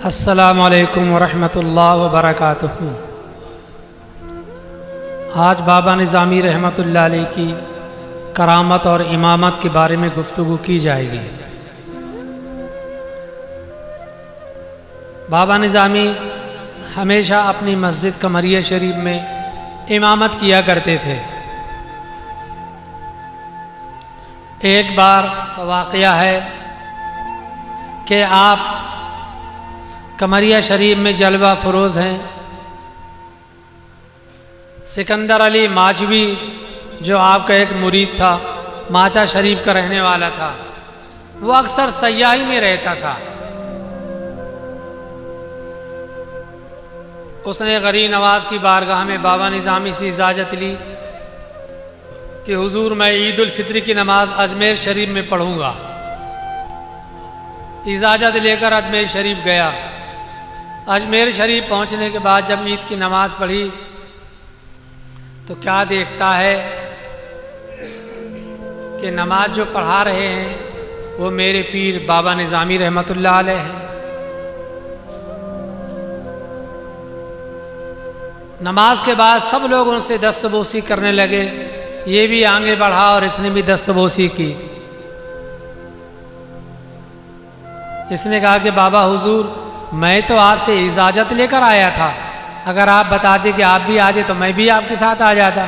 अस्सलामुअलैकुम वरहमतुल्लाहि वबरकातुहू। आज बाबा निज़ामी रहमतुल्लाह अलैह की करामत और इमामत के बारे में गुफ्तगू की जाएगी। बाबा निज़ामी हमेशा अपनी मस्जिद कमरिया शरीफ में इमामत किया करते थे। एक बार का वाक़या है कि आप कमरिया शरीफ में जलवा फरोज़ हैं। सिकंदर अली माचवी जो आपका एक मुरीद था, माचा शरीफ का रहने वाला था, वो अक्सर सयाही में रहता था। उसने गरीब नवाज की बारगाह में बाबा निज़ामी से इजाज़त ली कि हुजूर मैं ईद उल फित्र की नमाज अजमेर शरीफ में पढ़ूंगा। इजाज़त लेकर अजमेर शरीफ गया। अजमेर शरीफ पहुंचने के बाद जब ईद की नमाज़ पढ़ी तो क्या देखता है कि नमाज जो पढ़ा रहे हैं वो मेरे पीर बाबा निज़ामी रहमतुल्लाह अलैह हैं। नमाज के बाद सब लोग उनसे दस्तबोसी करने लगे। ये भी आगे बढ़ा और इसने भी दस्तबोसी की। इसने कहा कि बाबा हुजूर मैं तो आपसे इजाज़त लेकर आया था, अगर आप बताते कि आप भी आ जाए तो मैं भी आपके साथ आ जाता।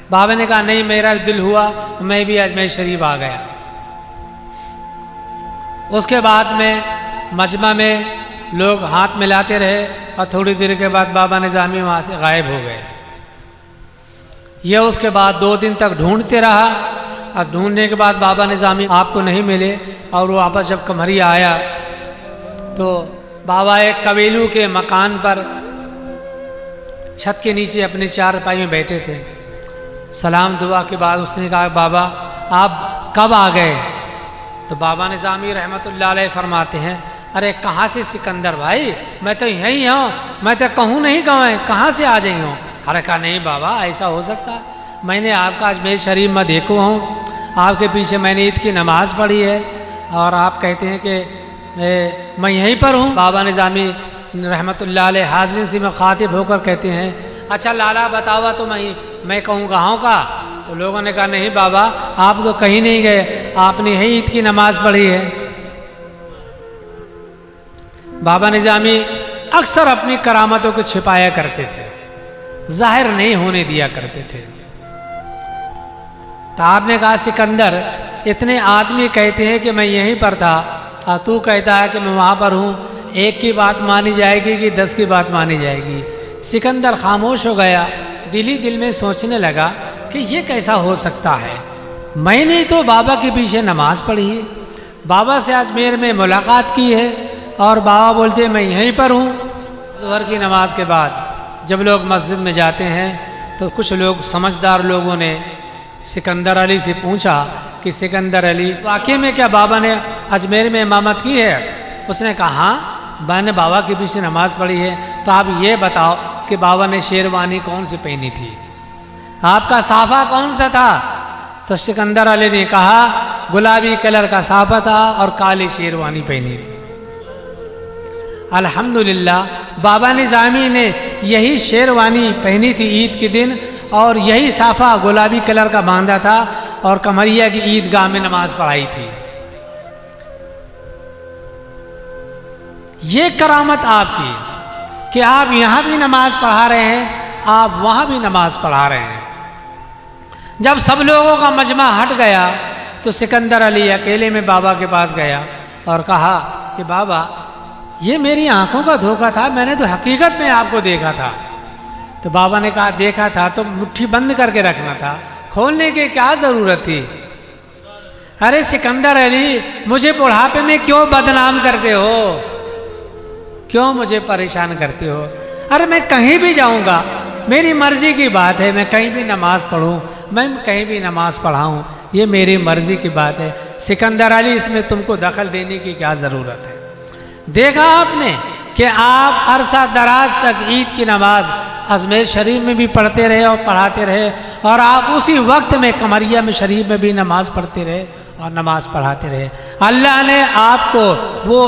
बाबा ने कहा नहीं, मेरा दिल हुआ, मैं भी अजमेर शरीफ आ गया। उसके बाद में मजमा में लोग हाथ मिलाते रहे और थोड़ी देर के बाद बाबा निज़ामी वहाँ से गायब हो गए। यह उसके बाद 2 दिन तक ढूंढते रहा। अब ढूंढने के बाद बाबा निज़ामी आपको नहीं मिले और वो वापस जब कमरिया आया तो बाबा एक कबीलू के मकान पर छत के नीचे अपने चारपाई में बैठे थे। सलाम दुआ के बाद उसने कहा बाबा आप कब आ गए? तो बाबा निज़ामी रहमतुल्लाह अलैह फरमाते हैं अरे कहाँ से सिकंदर भाई, मैं तो यहीं हूँ, मैं तो कहूँ नहीं गाँव, कहाँ से आ जाई हूँ? अरे कहा नहीं बाबा ऐसा हो सकता है, मैंने आपका अजमेर शरीफ में देखो हूँ, आपके पीछे मैंने ईद की नमाज़ पढ़ी है और आप कहते हैं कि मैं यहीं पर हूँ। बाबा निज़ामी रहमतुल्लाह अलैह हाज़िर से मुखातिब होकर कहते हैं अच्छा लाला बतावा तो मैं कहूँ गाँव का? तो लोगों ने कहा नहीं बाबा आप तो कहीं नहीं गए, आपने यहीं ईद की नमाज़ पढ़ी है। बाबा निज़ामी अक्सर अपनी करामतों को छिपाया करते थे, जाहिर नहीं होने दिया करते थे। तो आपने कहा सिकंदर इतने आदमी कहते हैं कि मैं यहीं पर था और तू कहता है कि मैं वहाँ पर हूँ, एक की बात मानी जाएगी कि 10 की बात मानी जाएगी? सिकंदर खामोश हो गया। दिल ही दिल में सोचने लगा कि ये कैसा हो सकता है, मैंने तो बाबा के पीछे नमाज़ पढ़ी है, बाबा से अजमेर में मुलाकात की है और बाबा बोलते मैं यहीं पर हूँ। ज़ोहर की नमाज के बाद जब लोग मस्जिद में जाते हैं तो कुछ लोग समझदार लोगों ने सिकंदर अली से पूछा कि सिकंदर अली वाकई में क्या बाबा ने अजमेर में इमामत की है? उसने कहा हाँ मैंने बाबा के पीछे नमाज़ पढ़ी है। तो आप ये बताओ कि बाबा ने शेरवानी कौन सी पहनी थी, आपका साफ़ा कौन सा था? तो सिकंदर अली ने कहा गुलाबी कलर का साफ़ा था और काली शेरवानी पहनी थी। अल्हम्दुलिल्लाह बाबा निज़ामी ने यही शेरवानी पहनी थी ईद के दिन और यही साफ़ा गुलाबी कलर का बांधा था और कमरिया की ईदगाह में नमाज पढ़ाई थी। ये करामत आपकी कि आप यहाँ भी नमाज पढ़ा रहे हैं, आप वहाँ भी नमाज पढ़ा रहे हैं। जब सब लोगों का मजमा हट गया तो सिकंदर अली अकेले में बाबा के पास गया और कहा कि बाबा ये मेरी आंखों का धोखा था, मैंने तो हकीकत में आपको देखा था। तो बाबा ने कहा देखा था तो मुट्ठी बंद करके रखना था, खोलने की क्या ज़रूरत थी? अरे सिकंदर अली मुझे बुढ़ापे में क्यों बदनाम करते हो, क्यों मुझे परेशान करते हो? अरे मैं कहीं भी जाऊंगा, मेरी मर्जी की बात है, मैं कहीं भी नमाज पढ़ूं, मैं कहीं भी नमाज पढ़ाऊं, ये मेरी मर्जी की बात है। सिकंदर अली इसमें तुमको दखल देने की क्या ज़रूरत है? देखा आपने कि आप अरसा दराज तक ईद की नमाज अजमेर शरीफ में भी पढ़ते रहे और पढ़ाते रहे और आप उसी वक्त में कमरिया में शरीफ में भी नमाज़ पढ़ते रहे और नमाज पढ़ाते रहे। अल्लाह ने आपको वो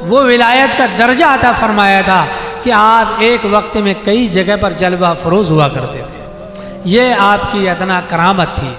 वो विलायत का दर्जा अता फरमाया था कि आप एक वक्त में कई जगह पर जलवा फरोज हुआ करते थे। ये आपकी अदना करामत थी।